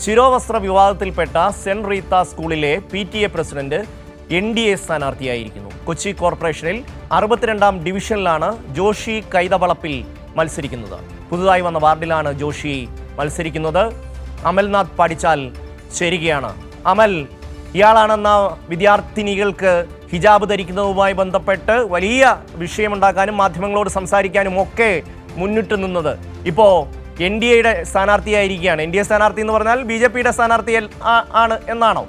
ശിരോവസ്ത്ര വിവാദത്തിൽപ്പെട്ട saint Reetha സ്കൂളിലെ PTA president NDA സ്ഥാനാർത്ഥിയായിരിക്കുന്നു. Kochi കോർപ്പറേഷനിൽ 62ാം ഡിവിഷനിലാണ് ജോഷി കൈതവളപ്പിൽ മത്സരിക്കുന്നത്. പുതുതായി വന്ന വാർഡിലാണ് ജോഷി മത്സരിക്കുന്നത്. അമൽനാഥ് പാടിച്ചാൽ ചേരുകയാണ്. അമൽ, ഇയാളാണെന്ന വിദ്യാർത്ഥിനികൾക്ക് ഹിജാബ് ധരിക്കുന്നതുമായി ബന്ധപ്പെട്ട് വലിയ വിഷയമുണ്ടാക്കാനും മാധ്യമങ്ങളോട് സംസാരിക്കാനും ഒക്കെ മുന്നിട്ട് നിന്നത് ഇപ്പോൾ NDAയുടെ സ്ഥാനാർത്ഥിയായിരിക്കുകയാണ്. NDA സ്ഥാനാർത്ഥി എന്ന് പറഞ്ഞാൽ BJPയുടെ സ്ഥാനാർത്ഥി ആണ് എന്നാണോ?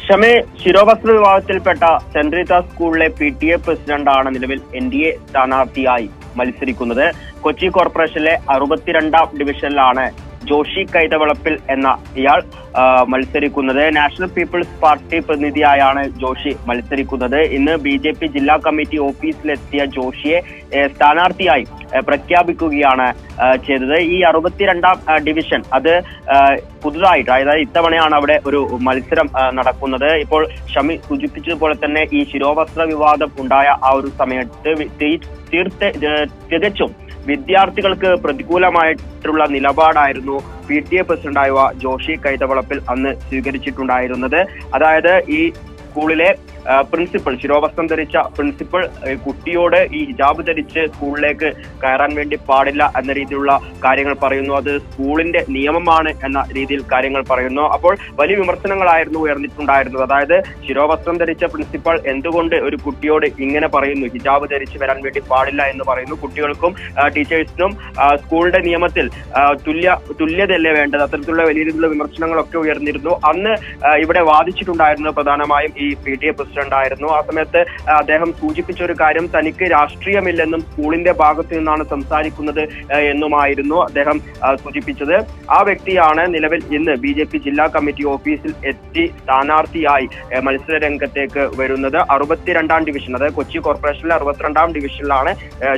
ഷമേ, ശിരോവസ്ത്ര വിഭാഗത്തിൽപ്പെട്ട സെന്റ് റീത്ത സ്കൂളിലെ PTA പ്രസിഡന്റാണ് നിലവിൽ NDA സ്ഥാനാർത്ഥിയായി മത്സരിക്കുന്നത്. കൊച്ചി കോർപ്പറേഷനിലെ 62ാം ഡിവിഷനിലാണ് ജോഷി കൈതവളപ്പിൽ എന്ന ഇയാൾ മത്സരിക്കുന്നത്. നാഷണൽ പീപ്പിൾസ് പാർട്ടി പ്രതിനിധിയായാണ് ജോഷി മത്സരിക്കുന്നത്. ഇന്ന് BJP ജില്ലാ കമ്മിറ്റി ഓഫീസിലെത്തിയ ജോഷിയെ സ്ഥാനാർത്ഥിയായി പ്രഖ്യാപിക്കുകയാണ് ചെയ്തത്. ഈ 62ാം ഡിവിഷൻ അത് പുതുതായിട്ട്, അതായത് ഇത്തവണയാണ് അവിടെ ഒരു മത്സരം നടക്കുന്നത്. ഇപ്പോൾ ഷമി സൂചിപ്പിച്ചതുപോലെ തന്നെ ഈ ശിരോവസ്ത്ര വിവാദം ഉണ്ടായ ആ ഒരു സമയത്ത് തികച്ചും വിദ്യാർത്ഥികൾക്ക് പ്രതികൂലമായിട്ടുള്ള നിലപാടായിരുന്നു PTA പ്രസിഡന്റായ ജോഷി കൈതവളപ്പിൽ അന്ന് സ്വീകരിച്ചിട്ടുണ്ടായിരുന്നത്. അതായത് ഈ സ്കൂളിലെ പ്രിൻസിപ്പൽ, ശിരോവസ്ത്രം ധരിച്ച പ്രിൻസിപ്പൽ കുട്ടിയോട് ഈ ഹിജാബ് ധരിച്ച് സ്കൂളിലേക്ക് കയറാൻ വേണ്ടി പാടില്ല എന്ന രീതിയിലുള്ള കാര്യങ്ങൾ പറയുന്നു. അത് സ്കൂളിന്റെ നിയമമാണ് എന്ന രീതിയിൽ കാര്യങ്ങൾ പറയുന്നു. അപ്പോൾ വലിയ വിമർശനങ്ങളായിരുന്നു ഉയർന്നിട്ടുണ്ടായിരുന്നത്. അതായത് ശിരോവസ്ത്രം ധരിച്ച പ്രിൻസിപ്പൽ എന്തുകൊണ്ട് ഒരു കുട്ടിയോട് ഇങ്ങനെ പറയുന്നു, ഹിജാബ് ധരിച്ച് വരാൻ വേണ്ടി പാടില്ല എന്ന് പറയുന്നു. കുട്ടികൾക്കും ടീച്ചേഴ്സിനും സ്കൂളിന്റെ നിയമത്തിൽ തുല്യതയല്ലേ വേണ്ടത്? അത്തരത്തിലുള്ള വലിയ രീതിയിലുള്ള വിമർശനങ്ങളൊക്കെ ഉയർന്നിരുന്നു. അന്ന് ഇവിടെ വാദിച്ചിട്ടുണ്ടായിരുന്നത് പ്രധാനമായും ഈ PTA പ്രസിഡന്റായിരുന്നു. ആ സമയത്ത് അദ്ദേഹം സൂചിപ്പിച്ച ഒരു കാര്യം, തനിക്ക് രാഷ്ട്രീയമില്ലെന്നും സ്കൂളിന്റെ ഭാഗത്തു നിന്നാണ് സംസാരിക്കുന്നത് എന്നുമായിരുന്നു അദ്ദേഹം സൂചിപ്പിച്ചത്. ആ വ്യക്തിയാണ് നിലവിൽ ഇന്ന് BJP ജില്ലാ കമ്മിറ്റി ഓഫീസിൽ എത്തി സ്ഥാനാർത്ഥിയായി മത്സര രംഗത്തേക്ക് വരുന്നത്. 62ാം ഡിവിഷൻ, അതായത് കൊച്ചി കോർപ്പറേഷനിലെ 62ാം ഡിവിഷനിലാണ്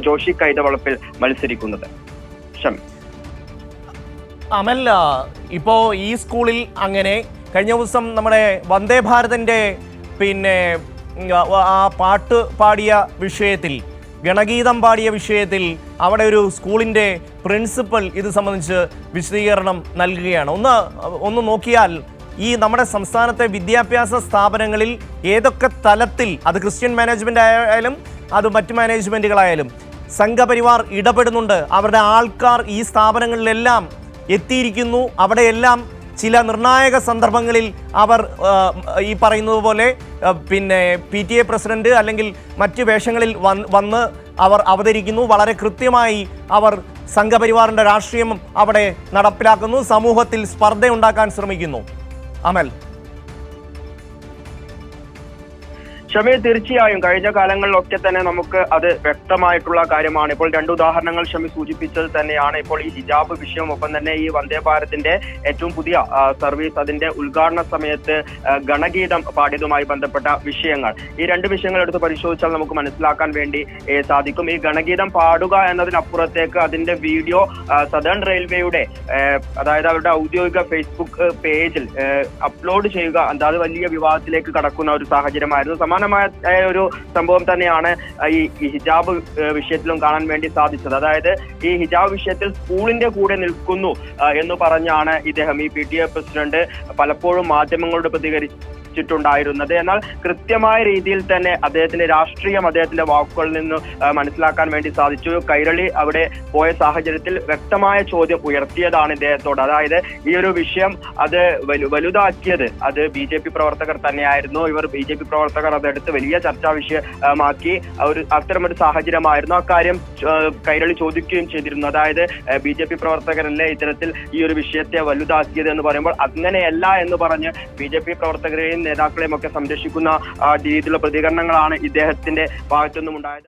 ജോഷി കൈതവളപ്പിൽ മത്സരിക്കുന്നത്. അമൽ, ഇപ്പോ ഈ സ്കൂളിൽ അങ്ങനെ കഴിഞ്ഞ ദിവസം നമ്മുടെ വന്ദേ ഭാരതിന്റെ ആ പാട്ട് പാടിയ വിഷയത്തിൽ, ഗണഗീതം പാടിയ വിഷയത്തിൽ അവിടെ ഒരു സ്കൂളിൻ്റെ പ്രിൻസിപ്പൽ ഇത് സംബന്ധിച്ച് വിശദീകരണം നൽകുകയാണ്. ഒന്ന് നോക്കിയാൽ ഈ നമ്മുടെ സംസ്ഥാനത്തെ വിദ്യാഭ്യാസ സ്ഥാപനങ്ങളിൽ ഏതൊക്കെ തലത്തിൽ, അത് ക്രിസ്ത്യൻ മാനേജ്മെൻ്റ് ആയാലും അത് മറ്റ് മാനേജ്മെൻറ്റുകളായാലും സംഘപരിവാർ ഇടപെടുന്നുണ്ട്. അവരുടെ ആൾക്കാർ ഈ സ്ഥാപനങ്ങളിലെല്ലാം എത്തിയിരിക്കുന്നു. അവിടെയെല്ലാം ചില നിർണായക സന്ദർഭങ്ങളിൽ അവർ ഈ പറയുന്നത് പോലെ PTA പ്രസിഡന്റ് അല്ലെങ്കിൽ മറ്റ് വേഷങ്ങളിൽ വന്ന് അവർ അവതരിക്കുന്നു. വളരെ കൃത്യമായി അവർ സംഘപരിവാറിൻ്റെ രാഷ്ട്രീയം അവിടെ നടപ്പിലാക്കുന്നു. സമൂഹത്തിൽ സ്പർദ്ധയുണ്ടാക്കാൻ ശ്രമിക്കുന്നു. അമൽ, ഷമി, തീർച്ചയായും കഴിഞ്ഞ കാലങ്ങളിലൊക്കെ തന്നെ നമുക്ക് അത് വ്യക്തമായിട്ടുള്ള കാര്യമാണ്. ഇപ്പോൾ 2 ഉദാഹരണങ്ങൾ ഷമി സൂചിപ്പിച്ചത് തന്നെയാണ്. ഇപ്പോൾ ഈ ഹിജാബ് വിഷയം, ഒപ്പം തന്നെ ഈ വന്ദേ ഭാരതിന്റെ ഏറ്റവും പുതിയ സർവീസ്, അതിന്റെ ഉദ്ഘാടന സമയത്ത് ഗണഗീതം പാടിയതുമായി ബന്ധപ്പെട്ട വിഷയങ്ങൾ. ഈ 2 വിഷയങ്ങൾ എടുത്ത് പരിശോധിച്ചാൽ നമുക്ക് മനസ്സിലാക്കാൻ വേണ്ടി സാധിക്കും. ഈ ഗണഗീതം പാടുക എന്നതിനപ്പുറത്തേക്ക് അതിന്റെ വീഡിയോ സദേൺ റെയിൽവേയുടെ, അതായത് അവരുടെ ഔദ്യോഗിക ഫേസ്ബുക്ക് പേജിൽ അപ്ലോഡ് ചെയ്യുക, അത് വലിയ വിവാദത്തിലേക്ക് കടക്കുന്ന ഒരു സാഹചര്യമായിരുന്നു. സമാനമായ ഒരു സംഭവം തന്നെയാണ് ഈ ഹിജാബ് വിഷയത്തിലും കാണാൻ വേണ്ടി സാധിച്ചത്. അതായത് ഈ ഹിജാബ് വിഷയത്തിൽ സ്കൂളിന്റെ കൂടെ നിൽക്കുന്നു എന്ന് പറഞ്ഞാണ് ഇദ്ദേഹം, ഈ PTA പ്രസിഡന്റ്, പലപ്പോഴും മാധ്യമങ്ങളോട് പ്രതികരിച്ചിട്ടുണ്ടായിരുന്നത്. എന്നാൽ കൃത്യമായ രീതിയിൽ തന്നെ അദ്ദേഹത്തിന്റെ രാഷ്ട്രീയം അദ്ദേഹത്തിന്റെ വാക്കുകളിൽ നിന്ന് മനസ്സിലാക്കാൻ വേണ്ടി സാധിച്ചു. കൈരളി അവിടെ പോയ സാഹചര്യത്തിൽ വ്യക്തമായ ചോദ്യം ഉയർത്തിയതാണ് ഇദ്ദേഹത്തോട്. അതായത് ഈ ഒരു വിഷയം അത് വലുതാക്കിയത് അത് BJP പ്രവർത്തകർ തന്നെയായിരുന്നു. BJP പ്രവർത്തകർ അതെടുത്ത് വലിയ ചർച്ചാ വിഷയമാക്കി അത്തരമൊരു സാഹചര്യമായിരുന്നു. അക്കാര്യം കൈരളി ചോദിക്കുകയും ചെയ്തിരുന്നു. അതായത് BJP പ്രവർത്തകരല്ലേ ഇത്തരത്തിൽ ഈ ഒരു വിഷയത്തെ വലുതാക്കിയത് എന്ന് പറയുമ്പോൾ അങ്ങനെയല്ല എന്ന് പറഞ്ഞ് BJP പ്രവർത്തകരെയും നേതാക്കളെയും ഒക്കെ സംരക്ഷിക്കുന്ന രീതിയിലുള്ള പ്രതികരണങ്ങളാണ് ഇദ്ദേഹത്തിന്റെ ഭാഗത്തുനിന്നും ഉണ്ടായത്.